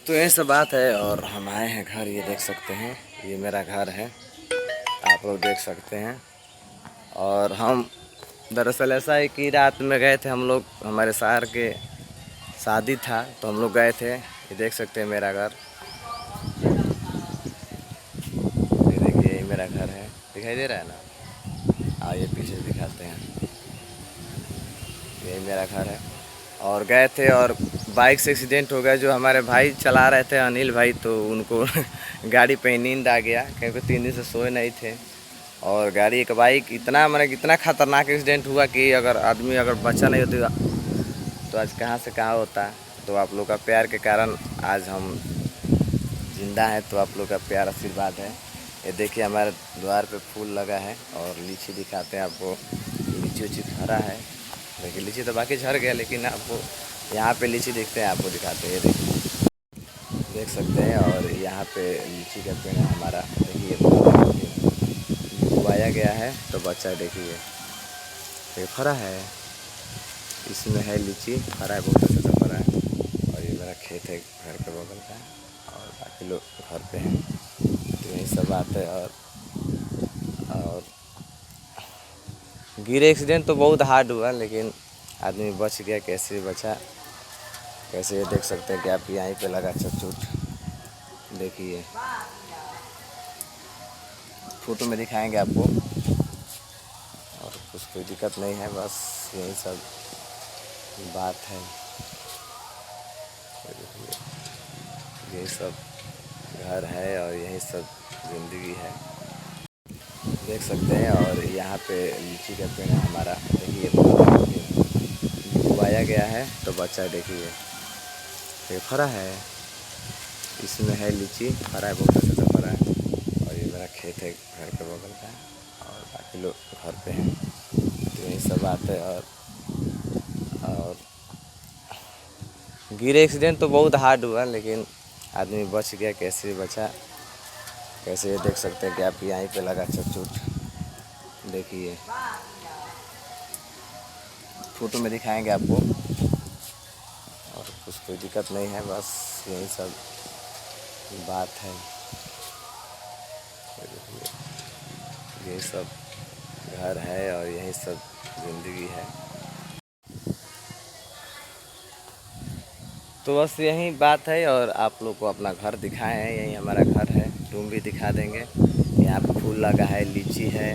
तो ये सब बात है और हम आए हैं घर। ये देख सकते हैं, ये मेरा घर है, आप लोग देख सकते हैं। और हम दरअसल ऐसा है कि रात में गए थे हम लोग, हमारे शहर के शादी था तो हम लोग गए थे। ये देख सकते हैं मेरा घर, ये देखिए ये मेरा घर है, दिखाई दे रहा है ना। आइए पीछे दिखाते हैं, यही मेरा घर है। और गए थे और बाइक से एक्सीडेंट हो गया। जो हमारे भाई चला रहे थे अनिल भाई, तो उनको गाड़ी पे नींद आ गया क्योंकि 3 दिन से सोए नहीं थे। और गाड़ी एक बाइक इतना इतना खतरनाक एक्सीडेंट हुआ कि अगर आदमी अगर बचा नहीं होता तो आज कहाँ से कहाँ होता। तो आप लोग का प्यार के कारण आज हम जिंदा हैं, तो आप लोग का प्यार आशीर्वाद है। ये देखिए हमारे द्वार पे फूल लगा है और लीची दिखाते हैं आपको। लीची उची फरा है, देखिए लीची तो बाकी झड़ गया, लेकिन आपको यहाँ पे लीची दिखते हैं, आपको दिखाते हैं। ये देखिए देख सकते हैं। और यहाँ पे लीची का पेड़ है हमारा, देखिए उगाया गया है तो बच्चा देखिए ये फरा है, इसमें है लीची फरा है, बहुत अच्छा सा फरा है। और ये मेरा खेत है घर के बगल का, और बाकी लोग घर पे हैं। तो यही सब बात है। और गिरे एक्सीडेंट तो बहुत हार्ड हुआ, लेकिन आदमी बच गया। कैसे बचा, कैसे ये देख सकते हैं कि आप यहीं पे लगा चोट, देखिए फोटो में दिखाएंगे आपको। और कुछ कोई दिक्कत नहीं है, बस यही सब बात है। यही सब घर है और यही सब ज़िंदगी है, देख सकते हैं। और यहाँ पे लीची का पेड़ है हमारा, देखिए उगाया गया है तो बच्चा देखिए ये फरा है, इसमें है लीची फरा है, बहुत अच्छा सा फरा है। और ये मेरा खेत है घर के बगल का, और बाकी लोग घर पे हैं। तो यही सब बात है। और गिरे एक्सीडेंट तो बहुत हार्ड हुआ, लेकिन आदमी बच गया। कैसे बचा, कैसे ये देख सकते हैं कि आप यहीं पे लगा चोट, देखिए फोटो में दिखाएंगे आपको। और कुछ कोई दिक्कत नहीं है, बस यही सब बात है। यही सब घर है और यही सब ज़िंदगी है। तो बस यही बात है। और आप लोग को अपना घर दिखाए हैं, यही हमारा घर है, रूम भी दिखा देंगे। यहाँ पे फूल लगा है, लीची है,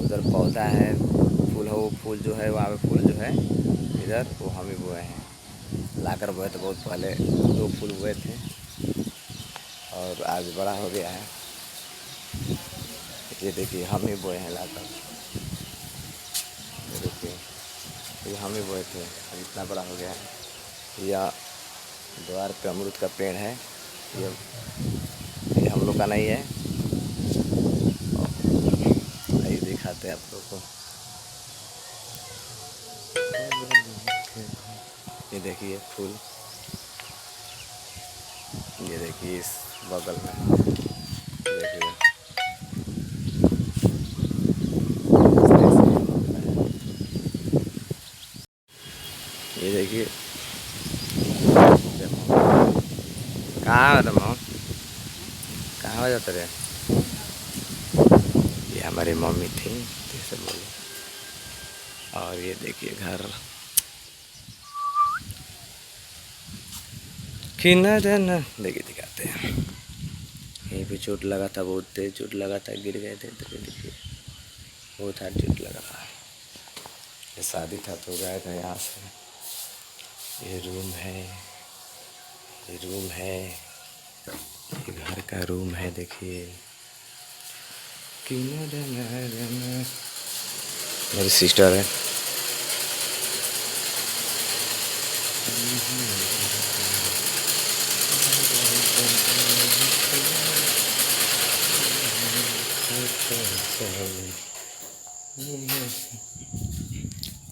उधर पौधा है, फूल है, वो फूल जो है वहाँ पे फूल जो है इधर वो हम ही बोए हैं, लाकर बोए थे बहुत पहले, 2 फूल बोए थे और आज बड़ा हो गया है। ये देखिए हम ही बोए हैं लाकर, ये देखिए ये हम ही बोए थे, अब इतना बड़ा हो गया है। यह द्वार पे अमरूद का पेड़ है, ये हम लोग का नहीं है। ये दिखाते हैं आप लोग को, ये देखिए फूल, ये देखिए इस बगल में देखिए, ये देखिए कहाँ है तुम, कहाँ हो जाते रहे। ये हमारी मम्मी थी, जैसे बोले। और ये देखिए घर किनारे न, देखिए दिखाते हैं। यहीं पे चोट लगा था, बहुत तेज चोट लगा था, गिर गए थे। तो देखिए बहुत हार्ड चोट लगा था। ये शादी था तो गए थे यहाँ से। ये रूम है, ये रूम है, ये घर का रूम है, देखिए किनारे न, मेरी सिस्टर है।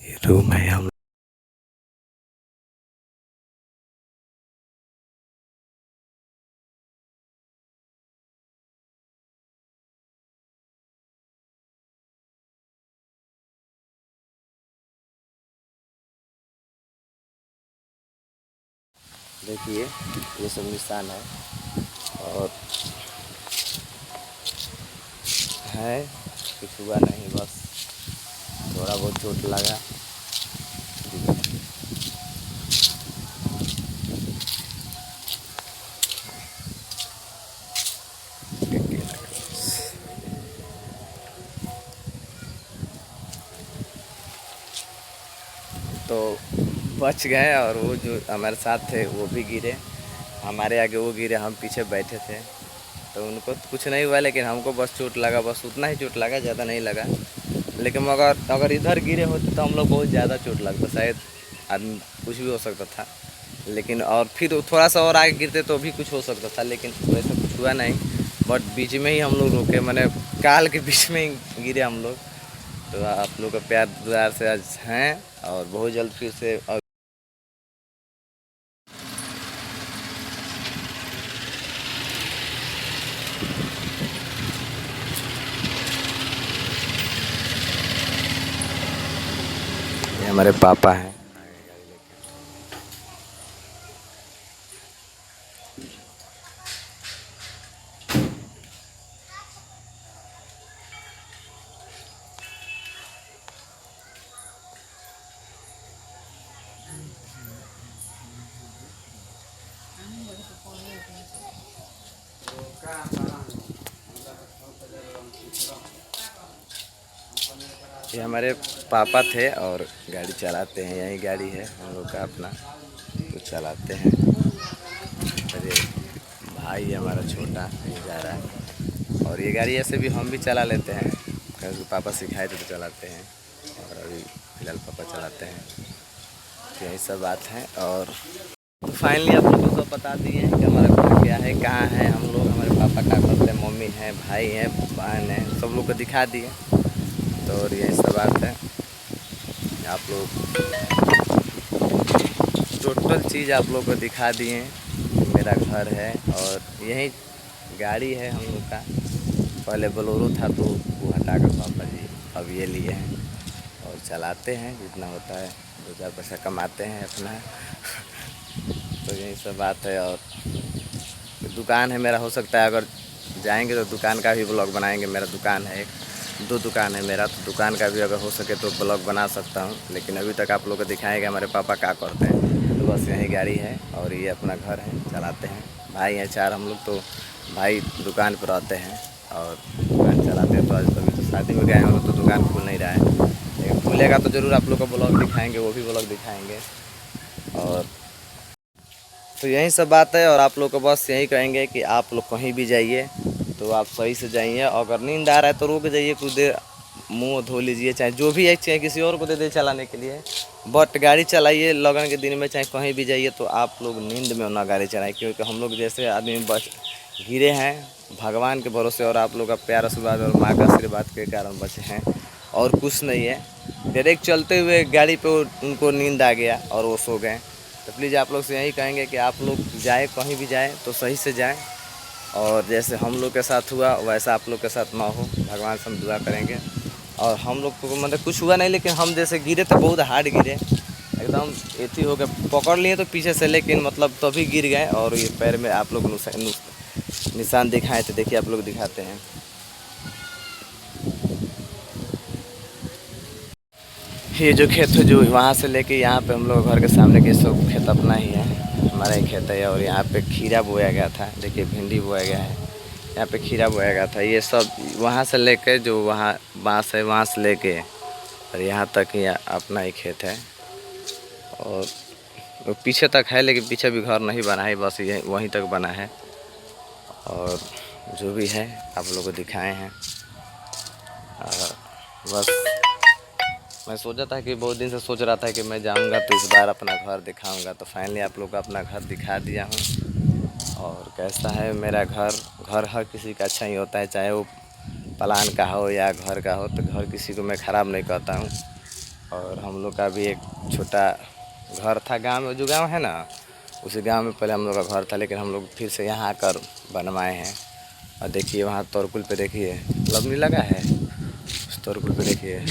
ये रूम है हम देखिए ये सब निशान है और है, कुछ हुआ नहीं, बस थोड़ा बहुत चोट लगा। तो बच गए और वो जो हमारे साथ थे वो भी गिरे, हमारे आगे वो गिरे, हम पीछे बैठे थे। तो उनको तो कुछ नहीं हुआ, लेकिन हमको बस चोट लगा, बस उतना ही चोट लगा, ज़्यादा नहीं लगा। लेकिन मगर अगर इधर गिरे होते तो हम लोग बहुत ज़्यादा चोट लगता, शायद आदमी कुछ भी हो सकता था। लेकिन और फिर थोड़ा सा और आगे गिरते तो भी कुछ हो सकता था, लेकिन वैसा कुछ हुआ नहीं। बट बीच में ही हम लोग रुके, मैंने काल के बीच में ही गिरे हम लोग। तो आप लोग का प्यार दुलार से आज हैं और बहुत जल्द फिर से। और ये हमारे पापा हैं। ये हमारे पापा थे और गाड़ी चलाते हैं, यही गाड़ी है हम लोग का अपना, तो चलाते हैं। अरे भाई हमारा छोटा ये जा रहा है, और ये गाड़ी ऐसे भी हम भी चला लेते हैं, क्योंकि पापा सिखाए थे तो चलाते हैं, और अभी फिलहाल पापा चलाते हैं। तो यही सब बात है। और तो फाइनली आप लोगों को सब बता दिए हैं कि हमारा घर क्या है, कहाँ है हम लोग, हमारे पापा क्या करते हैं, मम्मी हैं, भाई हैं, बहन हैं, सब लोग को दिखा दिए। तो और यही सब बात है। आप लोग टोटल चीज़ आप लोग को दिखा दिए। मेरा घर है और यही गाड़ी है हम लोग का। पहले बोलेरो था तो वो हटा कर पापा जी अब ये लिए हैं और चलाते हैं, जितना होता है 2-4 पैसा कमाते हैं अपना। तो यही सब बात है। और दुकान है मेरा, हो सकता है अगर जाएंगे तो दुकान का भी ब्लॉग बनाएंगे। मेरा दुकान है, 2 दुकान है मेरा, तो दुकान का भी अगर हो सके तो ब्लॉग बना सकता हूँ। लेकिन अभी तक आप लोग को दिखाएंगे हमारे पापा क्या करते हैं। तो बस यही गाड़ी है और ये अपना घर है, चलाते हैं। भाई हैं 4 हम लोग, तो भाई दुकान पर रहते हैं और दुकान चलाते हैं। तो आज अभी तो शादी में गए हैं तो दुकान खुल नहीं रहा है, लेकिन खुलेगा तो ज़रूर आप लोग को ब्लॉग दिखाएँगे, वो भी ब्लॉग दिखाएँगे। और तो यही सब बात है। और आप लोग को बस यही कहेंगे कि आप लोग कहीं भी जाइए तो आप सही से जाइए। अगर नींद आ रहा है तो रुक जाइए, कुछ देर मुंह धो लीजिए, चाहे जो भी है, चाहे किसी और को दे दे चलाने के लिए। बट गाड़ी चलाइए लगन के दिन में, चाहे कहीं भी जाइए तो आप लोग नींद में ना गाड़ी चलाएं, क्योंकि हम लोग जैसे आदमी बच गिरे हैं भगवान के भरोसे और आप लोग का प्यार आशीर्वाद और माँ का आशीर्वाद के कारण बचे हैं, और कुछ नहीं है। डायरेक्ट चलते हुए गाड़ी पे उनको नींद आ गया और वो सो गए। तो प्लीज़ आप लोग से यही कहेंगे कि आप लोग जाए, कहीं भी जाएँ तो सही से जाएँ, और जैसे हम लोग के साथ हुआ वैसा आप लोग के साथ ना हो, भगवान से हम दुआ करेंगे। और हम लोग को मतलब कुछ हुआ नहीं, लेकिन हम जैसे गिरे तो बहुत हार्ड गिरे, एकदम एथी हो गए, पकड़ लिए तो पीछे से, लेकिन मतलब तभी गिर गए। और ये पैर में आप लोग निशान दिखाए थे, देखिए आप लोग दिखाते हैं। ये जो खेत है जो वहाँ से लेके यहाँ पे हम लोग घर के सामने के सब खेत अपना ही है, हमारा ही खेत है। और यहाँ पे खीरा बोया गया था, देखिए भिंडी बोया गया है, यहाँ पे खीरा बोया गया था। ये सब वहाँ से लेके जो वहाँ बांस है वहाँ से लेके और यहाँ तक ही अपना ही खेत है। और वो पीछे तक है, लेकिन पीछे भी घर नहीं बना है, बस ये वहीं तक बना है। और जो भी है आप लोग को दिखाए हैं। और बस मैं सोचा था कि बहुत दिन से सोच रहा था कि मैं जाऊंगा तो इस बार अपना घर दिखाऊंगा, तो फाइनली आप लोग को अपना घर दिखा दिया हूँ। और कैसा है मेरा घर, घर हर किसी का अच्छा ही होता है, चाहे वो प्लान का हो या घर का हो, तो घर किसी को मैं ख़राब नहीं कहता हूँ। और हम लोग का भी एक छोटा घर था गांव में, जो गांव है ना उसी गांव में पहले हम लोग का घर था, लेकिन हम लोग फिर से यहाँ आकर बनवाए हैं। और देखिए वहाँ तोरकुल पे देखिए लवनी लगा है, उस तोरकुल पे देखिए